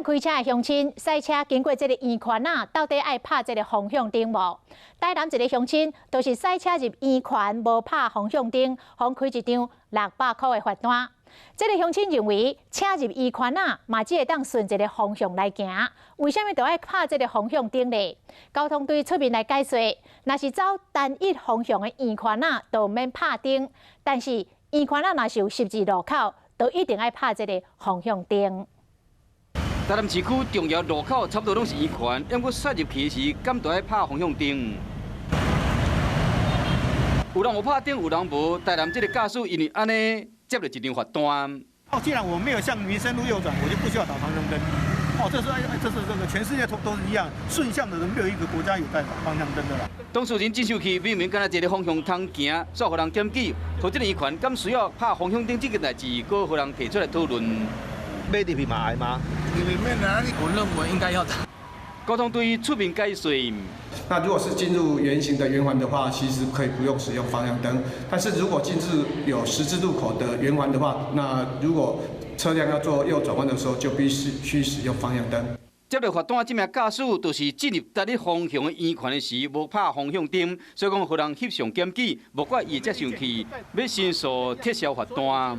开车的乡亲赛车经过这个圆圈啊，到底爱拍这个方向灯无？台南一个乡亲就是赛车入圆圈无拍方向灯，互开一张600块的罚单。这个乡亲认为车入圆圈啊，嘛只会当顺一个方向来行，为什么都爱拍这个方向灯呢？交通队出面来解说，若是走单一方向的圆圈啊，就免拍灯；但是圆圈啊，若是有十字路口，就一定爱拍这个方向灯。 台南市区重要路口差不多拢是圆圈，因过驶入去时，敢都爱拍方向灯。有人有拍灯，有人无。台南这个驾驶因为安尼接了一张罚单。既然我没有向民生路右转，我就不需要打方向灯。这是全世界都是一样，顺向的人没有一个国家有带方向灯的啦。当事人进手去，明明敢若一个方向通行，煞互人检举，或这个圆圈敢需要拍方向灯这件代志，搁互人提出来讨论。 买入去嘛爱吗？里面哪里？我认为应该要打。交通队出面解说。那如果是进入圆形的圆环的话，其实可以不用使用方向灯。但是如果进入有十字路口的圆环的话，那如果车辆要做右转弯的时候，就必须使用方向灯。 接到罚单，这名驾驶就是进入单一方向的圆圈的时，无拍方向灯，所以讲互人翕相检举，无怪伊才上去，要申诉撤销罚单。